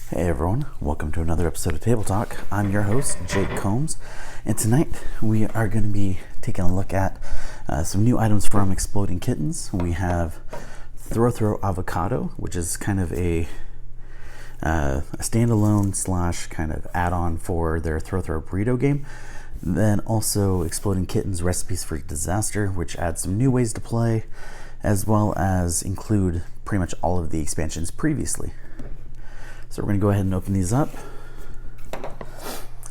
Hey everyone, welcome to another episode of Table Talk. I'm your host, Jake Combs, and tonight we are going to be taking a look at some new items from Exploding Kittens. We have Throw Avacado, which is kind of a standalone slash kind of add-on for their Throw Burrito game. Then also Exploding Kittens Recipes for Disaster, which adds some new ways to play, as well as include pretty much all of the expansions previously. So we're going to go ahead and open these up.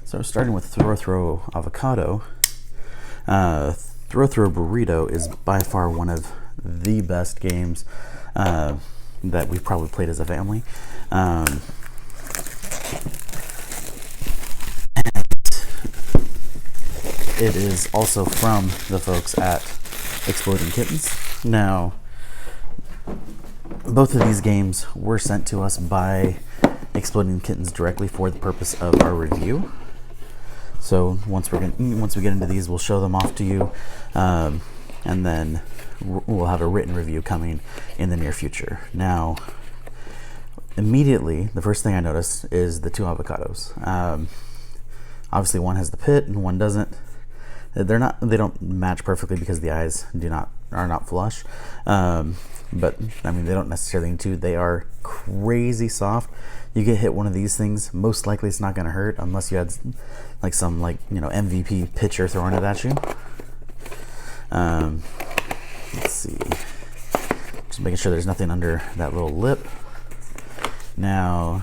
So starting with Throw Avacado. Throw Burrito is by far one of the best games that we've probably played as a family. It is also from the folks at Exploding Kittens. Now, both of these games were sent to us by Exploding Kittens directly for the purpose of our review. So once we get into these, we'll show them off to you, and then we'll have a written review coming in the near future. Now, immediately, the first thing I noticed is the two avocados. Obviously, one has the pit and one doesn't. They don't match perfectly because the eyes are not flush. But I mean, they don't necessarily need to. They are crazy soft. You get hit one of these things, most likely it's not going to hurt unless you had some MVP pitcher throwing it at you. Let's see. Just making sure there's nothing under that little lip. Now,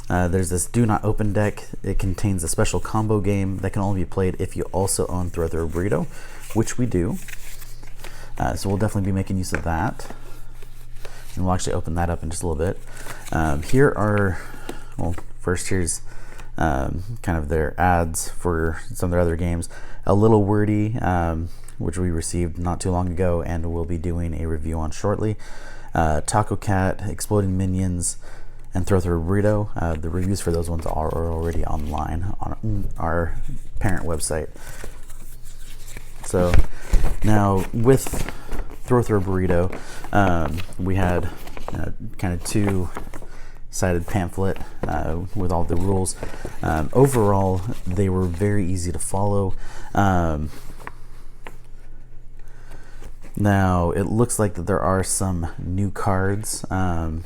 there's this Do Not Open deck. It contains a special combo game that can only be played if you also own Throw Burrito, which we do. So we'll definitely be making use of that. And we'll actually open that up in just a little bit. Here's kind of their ads for some of their other games. A Little Wordy, which we received not too long ago and we'll be doing a review on shortly. Taco Cat, Exploding Minions, and Throw Burrito. The reviews for those ones are already online on our parent website. So now with Throw Burrito, we had kind of two-sided pamphlet with all the rules. Overall, they were very easy to follow. Now, it looks like that there are some new cards. I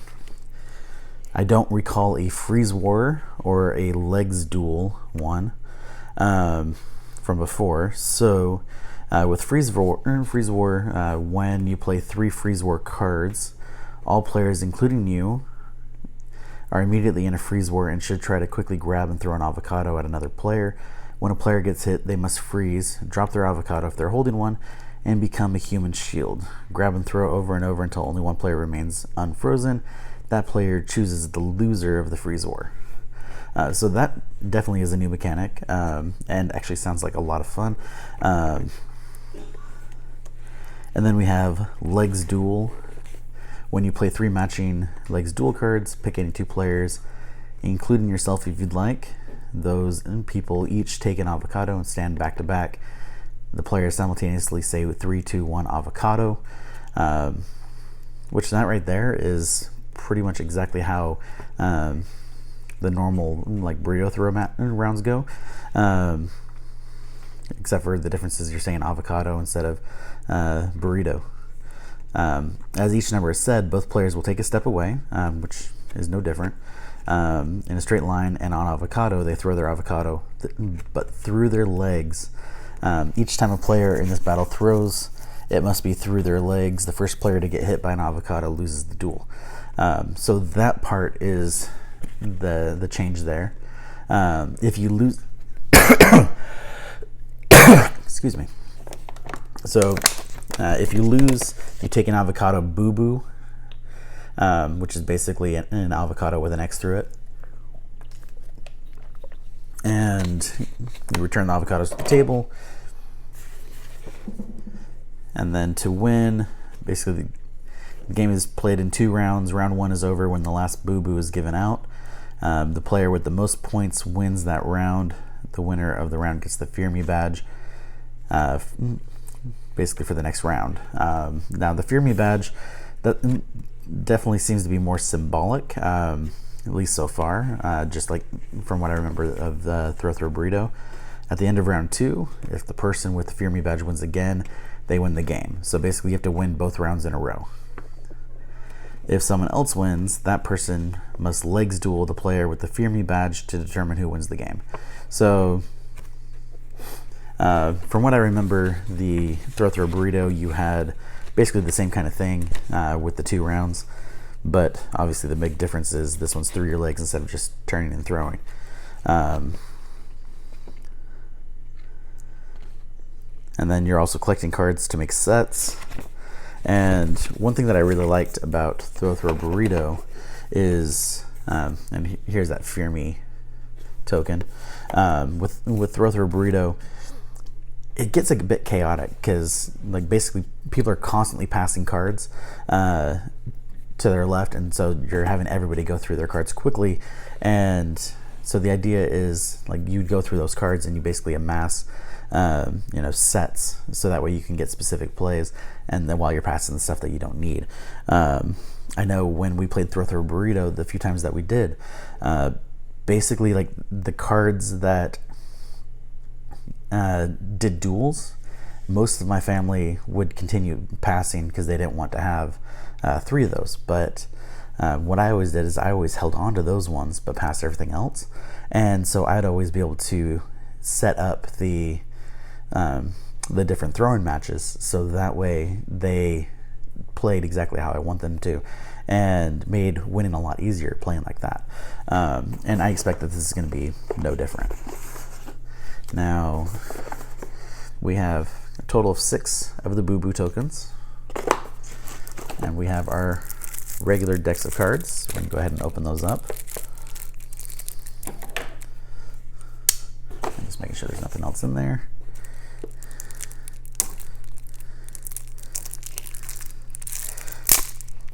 don't recall a Freeze War or a Legs Duel one from before. So with Freeze War, when you play 3 Freeze War cards, all players, including you, are immediately in a Freeze War and should try to quickly grab and throw an avocado at another player. When a player gets hit, they must freeze, drop their avocado if they're holding one, and become a human shield. Grab and throw over and over until only one player remains unfrozen. That player chooses the loser of the Freeze War. So that definitely is a new mechanic, and actually sounds like a lot of fun. And then we have Legs Duel. When you play 3 matching Legs Duel cards, pick any 2 players, including yourself if you'd like. Those people each take an avocado and stand back to back. The players simultaneously say 3, 2, 1 avocado, which that right there is pretty much exactly how the normal burrito throw rounds go, except for the differences you're saying avocado instead of burrito. As each number is said, both players will take a step away, which is no different, in a straight line, and on avocado they throw their avocado but through their legs. Each time a player in this battle throws, it must be through their legs. The first player to get hit by an avocado loses the duel. So that part is the change there. If you lose excuse me. So if you lose, you take an avocado boo-boo, which is basically an avocado with an X through it. And you return the avocados to the table. And then to win, basically the game is played in 2 rounds. Round 1 is over when the last boo-boo is given out. The player with the most points wins that round. The winner of the round gets the Fear Me badge, basically for the next round. Now the Fear Me badge, definitely seems to be more symbolic, at least so far, just like from what I remember of the Throw Burrito. At the end of round 2, if the person with the Fear Me badge wins again, they win the game. So basically you have to win both rounds in a row. If someone else wins, that person must legs duel the player with the Fear Me badge to determine who wins the game. So from what I remember, the Throw Burrito, you had basically the same kind of thing with the 2 rounds, but obviously the big difference is this one's through your legs instead of just turning and throwing. And then you're also collecting cards to make sets. And one thing that I really liked about Throw Burrito is, and here's that Fear Me token, with Throw Burrito, it gets a bit chaotic because like basically people are constantly passing cards to their left, and so you're having everybody go through their cards quickly. And so the idea is like you'd go through those cards and you basically amass sets, so that way you can get specific plays, and then while you're passing the stuff that you don't need. I know when we played Throw Burrito, the few times that we did, basically like the cards that did duels, most of my family would continue passing because they didn't want to have 3 of those. But what I always did is I always held on to those ones but passed everything else, and so I'd always be able to set up the different throwing matches so that way they played exactly how I want them to, and made winning a lot easier playing like that. And I expect that this is going to be no different. Now we have a total of 6 of the Boo Boo tokens, and we have our regular decks of cards. We're going to go ahead and open those up. I'm just making sure there's nothing else in there.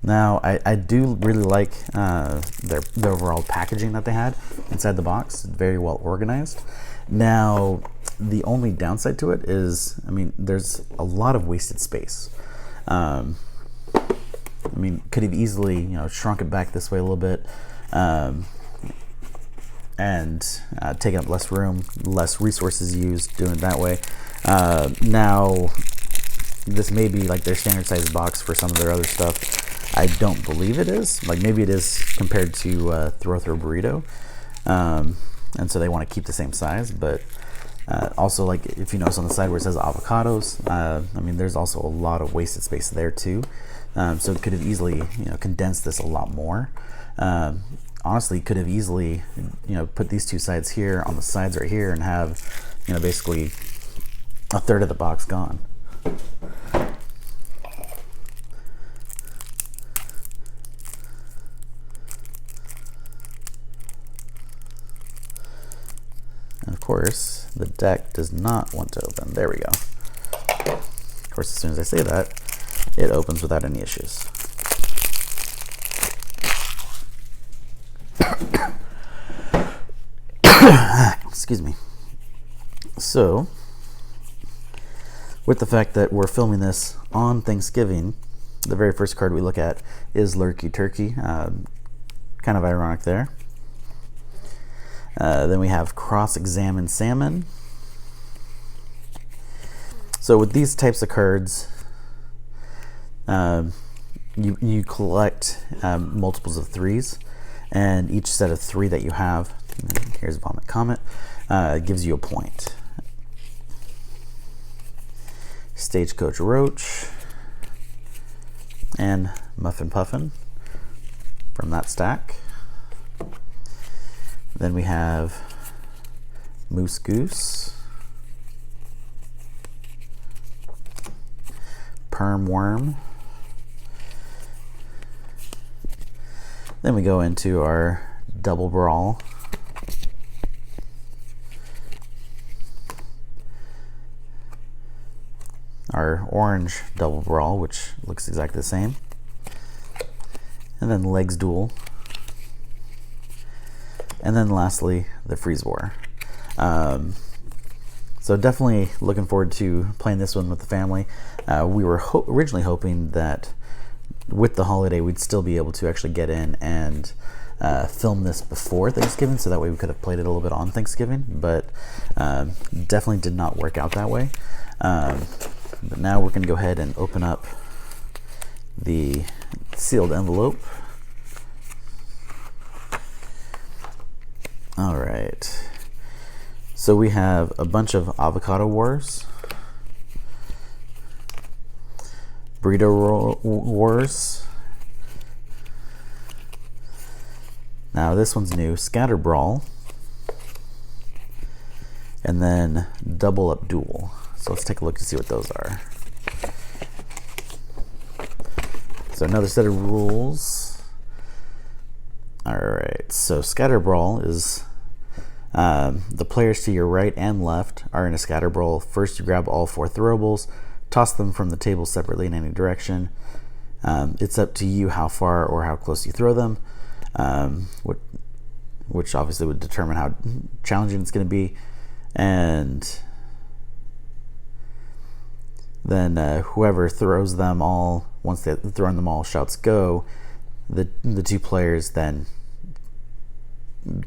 Now, I do really like the overall packaging that they had inside the box. Very well organized. Now, the only downside to it is, I mean, there's a lot of wasted space. I mean, could have easily, shrunk it back this way a little bit, and taken up less room, less resources used doing it that way. Now, this may be like their standard size box for some of their other stuff. I don't believe it is. Like maybe it is compared to Throw Burrito, and so they want to keep the same size. But also, like if you notice on the side where it says avocados, I mean there's also a lot of wasted space there too. So it could have easily condensed this a lot more. Honestly, could have easily put these 2 sides here on the sides right here and have basically a third of the box gone. And of course, the deck does not want to open. There we go. Of course, as soon as I say that, it opens without any issues. Excuse me. So, with the fact that we're filming this on Thanksgiving, the very first card we look at is Lurky Turkey. Kind of ironic there. Then we have Cross-Examine Salmon. So with these types of cards, you collect multiples of 3s, and each set of 3 that you have, here's Vomit Comet, gives you a point. Stagecoach Roach and Muffin Puffin from that stack. Then we have Moose Goose, Perm Worm. Then we go into our Double Brawl. Our orange Double Brawl, which looks exactly the same. And then Legs Duel. And then lastly, the Freeze War. So definitely looking forward to playing this one with the family. We were originally hoping that with the holiday, we'd still be able to actually get in and film this before Thanksgiving, so that way we could have played it a little bit on Thanksgiving, but definitely did not work out that way. But now we're going to go ahead and open up the sealed envelope. All right. So we have a bunch of Avacado Wars, Burrito Wars. Now this one's new, Scatter Brawl, and then Double Up Duel. So let's take a look to see what those are. So another set of rules. All right, so Scatter Brawl is the players to your right and left are in a Scatter Brawl. First, you grab all 4 throwables, toss them from the table separately in any direction. It's up to you how far or how close you throw them, which obviously would determine how challenging it's going to be. And then whoever throws them all, once they've thrown them all, shouts go. The 2 players then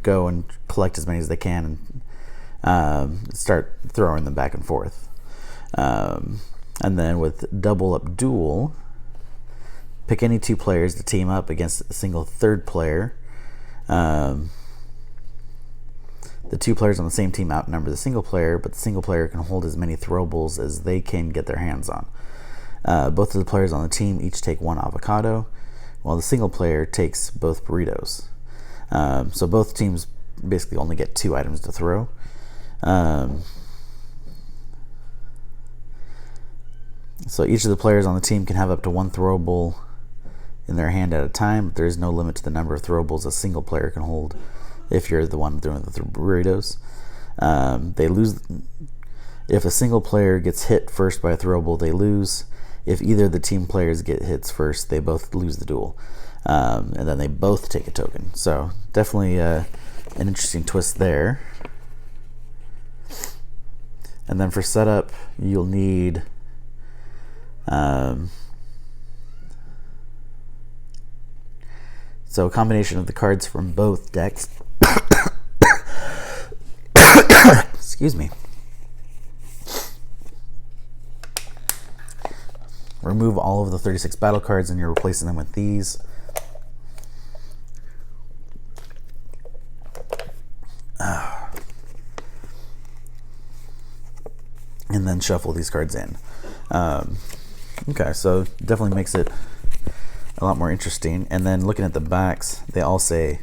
go and collect as many as they can and start throwing them back and forth. And then with Double Up Duel, pick any 2 players to team up against a single 3rd player. The 2 players on the same team outnumber the single player, but the single player can hold as many throwables as they can get their hands on. Both of the players on the team each take 1 avocado, while the single player takes both burritos. So both teams basically only get 2 items to throw. So each of the players on the team can have up to 1 throwable in their hand at a time, but there is no limit to the number of throwables a single player can hold if you're the one throwing the burritos. They lose. If a single player gets hit first by a throwable, they lose. If either of the team players get hits first, they both lose the duel. And then they both take a token. So definitely an interesting twist there. And then for setup, you'll need so a combination of the cards from both decks. Excuse me. Remove all of the 36 battle cards and you're replacing them with these. And then shuffle these cards in. Okay, so definitely makes it a lot more interesting. And then looking at the backs, they all say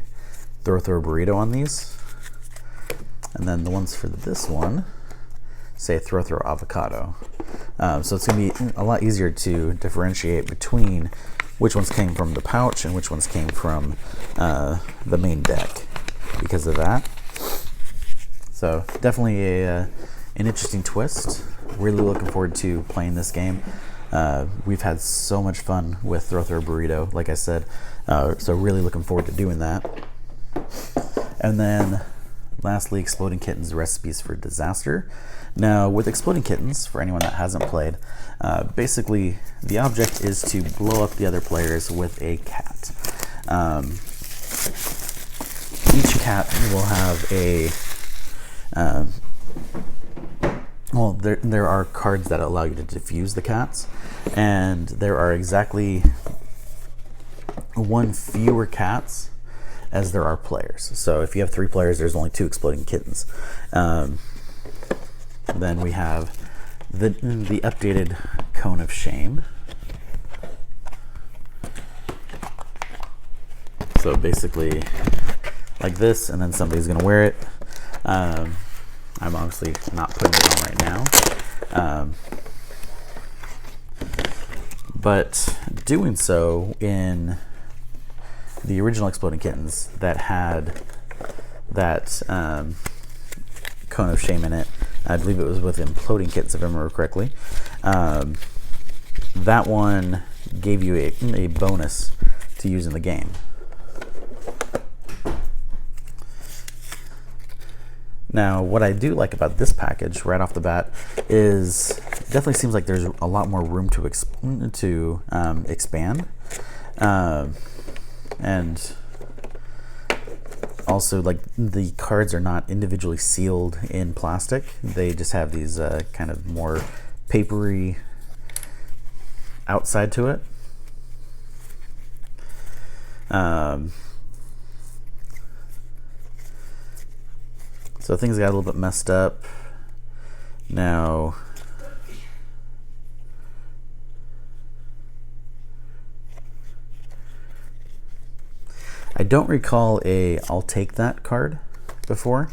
throw burrito on these. And then the ones for this one say throw avocado. So it's going to be a lot easier to differentiate between which ones came from the pouch and which ones came from the main deck because of that. So definitely an interesting twist. Really looking forward to playing this game. We've had so much fun with throw burrito, like I said. So really looking forward to doing that. And then lastly, Exploding Kittens Recipes for Disaster. Now, with Exploding Kittens, for anyone that hasn't played, basically the object is to blow up the other players with a cat. Each cat will have a... well, there are cards that allow you to defuse the cats, and there are exactly 1 fewer cats as there are players. So if you have 3 players, there's only 2 Exploding Kittens. Then we have the updated Cone of Shame. So basically like this, and then somebody's gonna wear it. I'm obviously not putting it on right now. But doing so in the original Exploding Kittens that had that Cone of Shame in it, I believe it was with Imploding Kittens if I remember correctly, that one gave you a bonus to use in the game. Now, what I do like about this package right off the bat is definitely seems like there's a lot more room to expand. And also, like, the cards are not individually sealed in plastic. They just have these kind of more papery outside to it. So things got a little bit messed up. Now, I don't recall a "I'll take that" card before.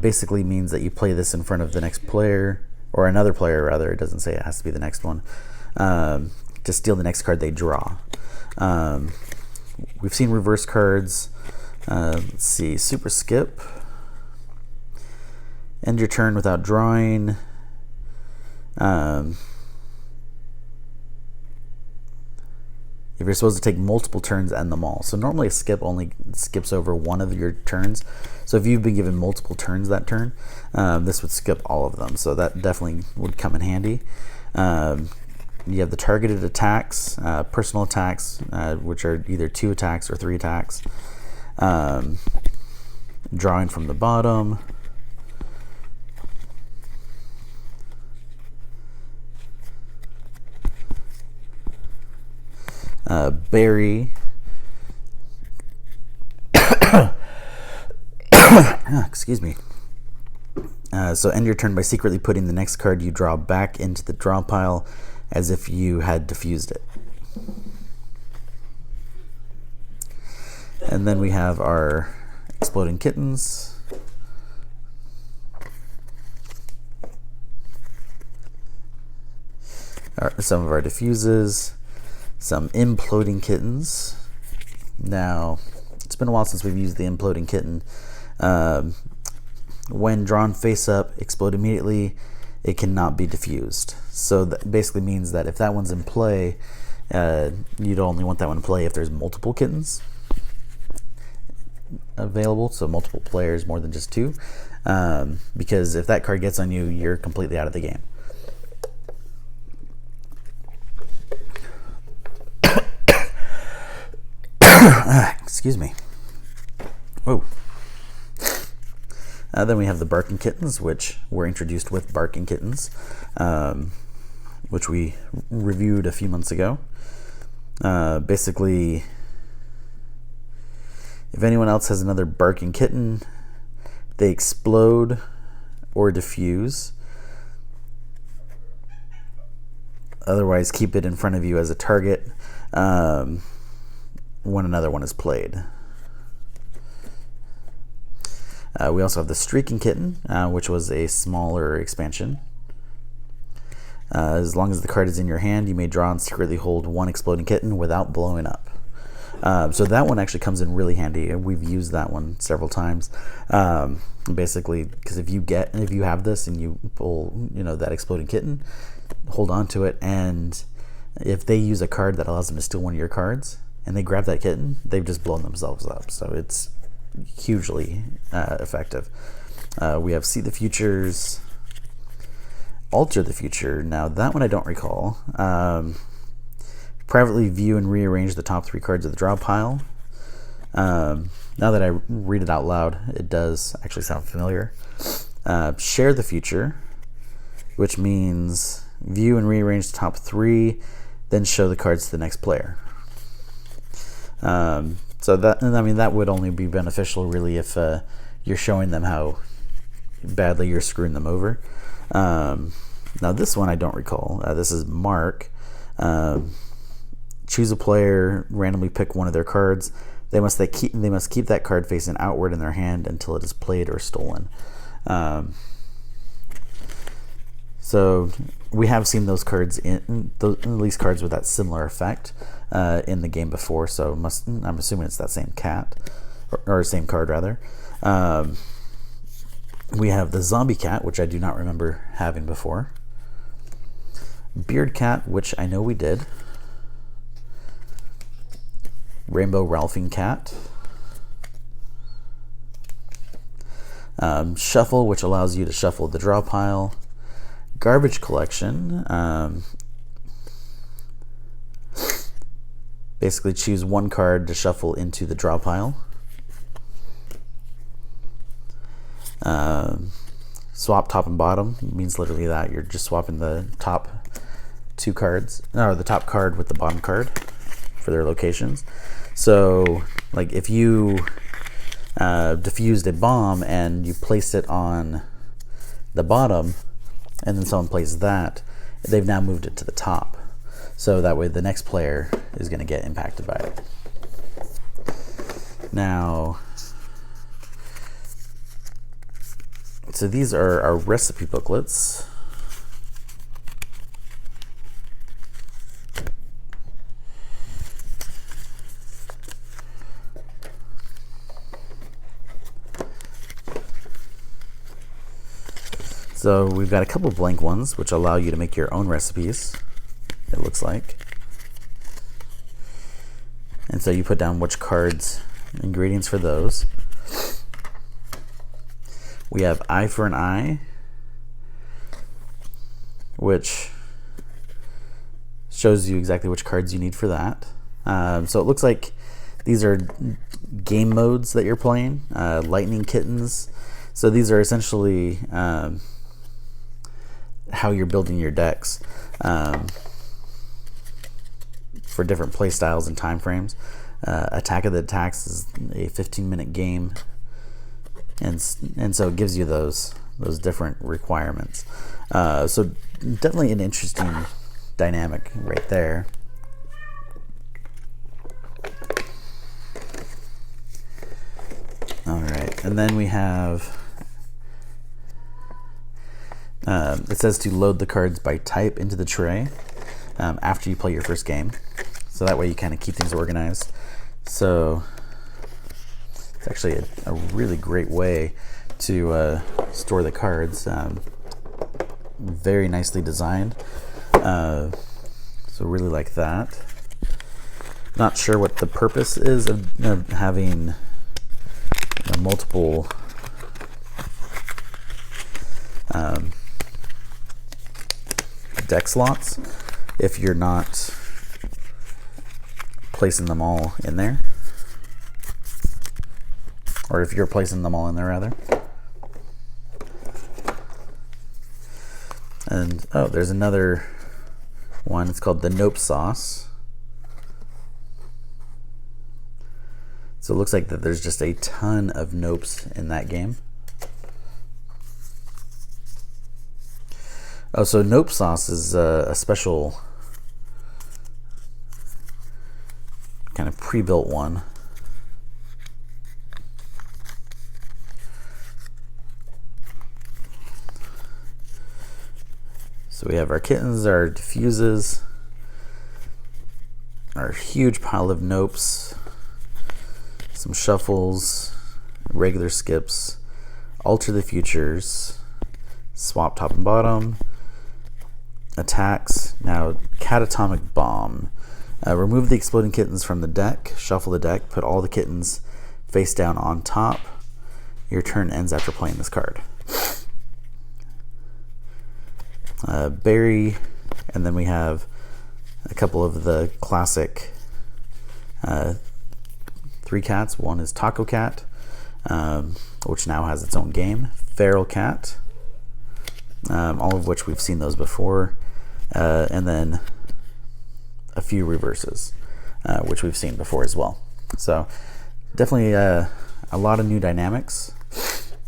Basically means that you play this in front of the next player, or another player rather. It doesn't say it has to be the next one, to steal the next card they draw. We've seen reverse cards. Let's see, super skip. End your turn without drawing. If you're supposed to take multiple turns, end them all. So normally a skip only skips over one of your turns. So if you've been given multiple turns that turn, this would skip all of them. So that definitely would come in handy. You have the targeted attacks, personal attacks, which are either 2 attacks or 3 attacks. Drawing from the bottom. Bury. Excuse me. So end your turn by secretly putting the next card you draw back into the draw pile as if you had diffused it. And then we have our Exploding Kittens. Some of our diffuses. Some Imploding Kittens. Now, it's been a while since we've used the Imploding Kitten. When drawn face up, explode immediately. It cannot be diffused. So that basically means that if that one's in play, you'd only want that one in play if there's multiple kittens available, so multiple players, more than just 2. Because if that card gets on you, you're completely out of the game. Excuse me. Whoa. Then we have the Barking Kittens, which were introduced with Barking Kittens, which we reviewed a few months ago. Basically, if anyone else has another Barking Kitten, they explode or diffuse. Otherwise, keep it in front of you as a target when another one is played. We also have the Streaking Kitten, which was a smaller expansion. As long as the card is in your hand, you may draw and secretly hold 1 Exploding Kitten without blowing up. So that one actually comes in really handy, and we've used that one several times. Basically, because if you have this and you pull, that Exploding Kitten, hold on to it, and if they use a card that allows them to steal one of your cards, and they grab that kitten, they've just blown themselves up. So it's hugely effective. We have See the Futures, Alter the Future. Now that one I don't recall. Privately view and rearrange the top 3 cards of the draw pile. Now that I read it out loud, it does actually sound familiar. Share the Future, which means view and rearrange the top 3, then show the cards to the next player. So that would only be beneficial really if you're showing them how badly you're screwing them over. Now this one I don't recall. This is Mark. Choose a player, randomly pick one of their cards. They must keep that card facing outward in their hand until it is played or stolen. So we have seen those cards at least cards with that similar effect in the game before. So I'm assuming it's that same cat or same card rather. We have the Zombie Cat, which I do not remember having before. Beard Cat, which I know we did. Rainbow Ralphing Cat. Shuffle, which allows you to shuffle the draw pile. Garbage Collection. basically choose one card to shuffle into the draw pile. Swap top and bottom means literally that you're just swapping the top two cards, or the top card with the bottom card for their locations. So like if you diffused a bomb and you placed it on the bottom and then someone plays that, they've now moved it to the top. So that way the next player is going to get impacted by it. Now, so these are our recipe booklets. So we've got a couple blank ones which allow you to make your own recipes, it looks like. And so you put down which cards, ingredients for those. We have eye for an eye, which shows you exactly which cards you need for that. So it looks like these are game modes that you're playing, lightning kittens. So these are essentially how you're building your decks for different play styles and time frames. Attack of the Attacks is a 15-minute game, and so it gives you those different requirements. So definitely an interesting dynamic right there. All right, and then we have it says to load the cards by type into the tray after you play your first game. So that way you kind of keep things organized. So it's actually a really great way to store the cards. Very nicely designed. So really like that. Not sure what the purpose is of having multiple deck slots if you're not placing them all in there, or if you're placing them all in there rather. And oh, there's another one. It's called the Nope Sauce. So it looks like that there's just a ton of nopes in that game. Oh, so Nope Sauce is a special kind of pre-built one. So we have our kittens, our diffuses, our huge pile of nopes, some shuffles, regular skips, alter the futures, swap top and bottom, attacks. Now, catatonic bomb. Remove the exploding kittens from the deck, shuffle the deck, put all the kittens face down on top. Your turn ends after playing this card. Berry, and then we have a couple of the classic three cats. One is Taco Cat, which now has its own game. Feral Cat, all of which we've seen those before, and then a few reverses, which we've seen before as well. So definitely a lot of new dynamics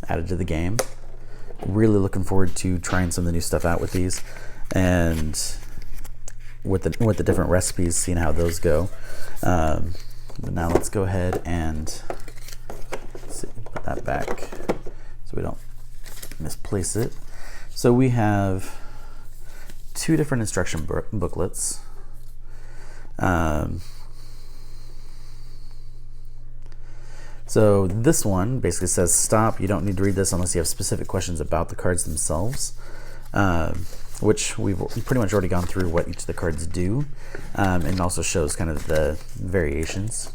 added to the game. Really looking forward to trying some of the new stuff out with these, and with the different recipes, seeing how those go. But now let's go ahead and put that back so we don't misplace it. So we have two different instruction booklets. So this one basically says stop. You don't need to read this unless you have specific questions about the cards themselves, which we've pretty much already gone through what each of the cards do, and also shows kind of the variations.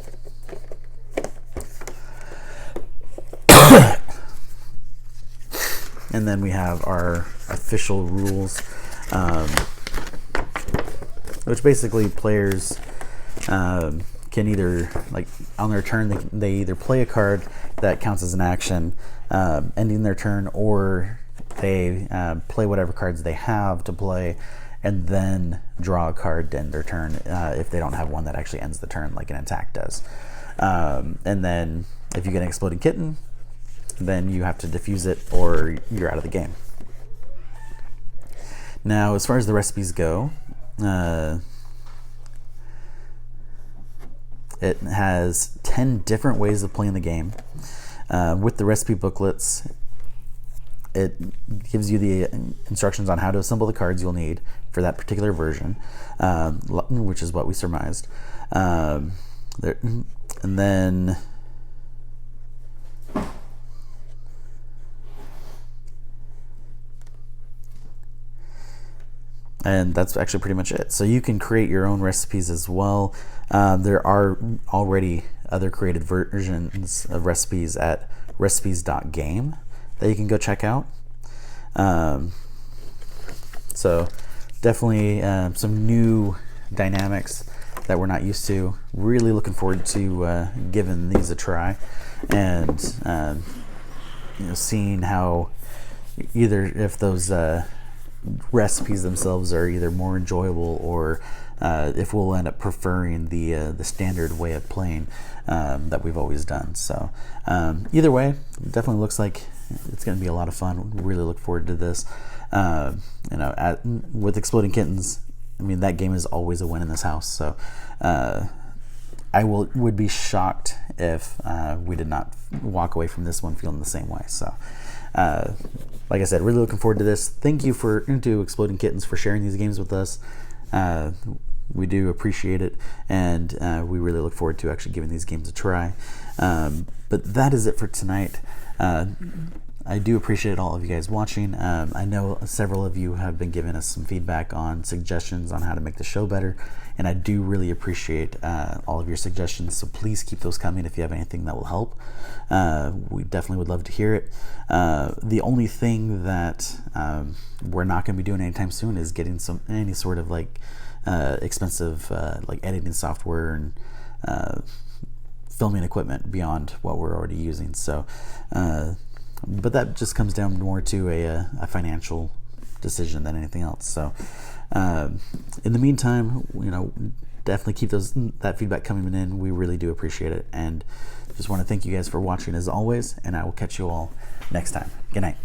And then we have our official rules, which basically players can either, like on their turn, they either play a card that counts as an action, ending their turn, or they play whatever cards they have to play, and then draw a card to end their turn if they don't have one that actually ends the turn, like an attack does. And then if you get an Exploding Kitten, then you have to defuse it or you're out of the game. Now, as far as the recipes go, it has 10 different ways of playing the game. With the recipe booklets, it gives you the instructions on how to assemble the cards you'll need for that particular version, which is what we surmised. And then that's actually pretty much it. So you can create your own recipes as well. There are already other created versions of recipes at recipes.game that you can go check out. So definitely some new dynamics that we're not used to. Really looking forward to giving these a try, and seeing how either if those recipes themselves are either more enjoyable, or if we'll end up preferring the standard way of playing that we've always done. So either way, it definitely looks like it's going to be a lot of fun. Really look forward to this. With Exploding Kittens, I mean, that game is always a win in this house. So I would be shocked if we did not walk away from this one feeling the same way. So like I said, really looking forward to this. Thank you to Exploding Kittens for sharing these games with us. We do appreciate it, and we really look forward to actually giving these games a try. But that is it for tonight. I do appreciate all of you guys watching. I know several of you have been giving us some feedback on suggestions on how to make the show better, and I do really appreciate all of your suggestions, so please keep those coming if you have anything that will help. We definitely would love to hear it. The only thing that we're not going to be doing anytime soon is getting any sort of expensive editing software and filming equipment beyond what we're already using. So but that just comes down more to a financial decision than anything else. So in the meantime, definitely keep that feedback coming in. We really do appreciate it, and just want to thank you guys for watching as always, and I will catch you all next time. Good night.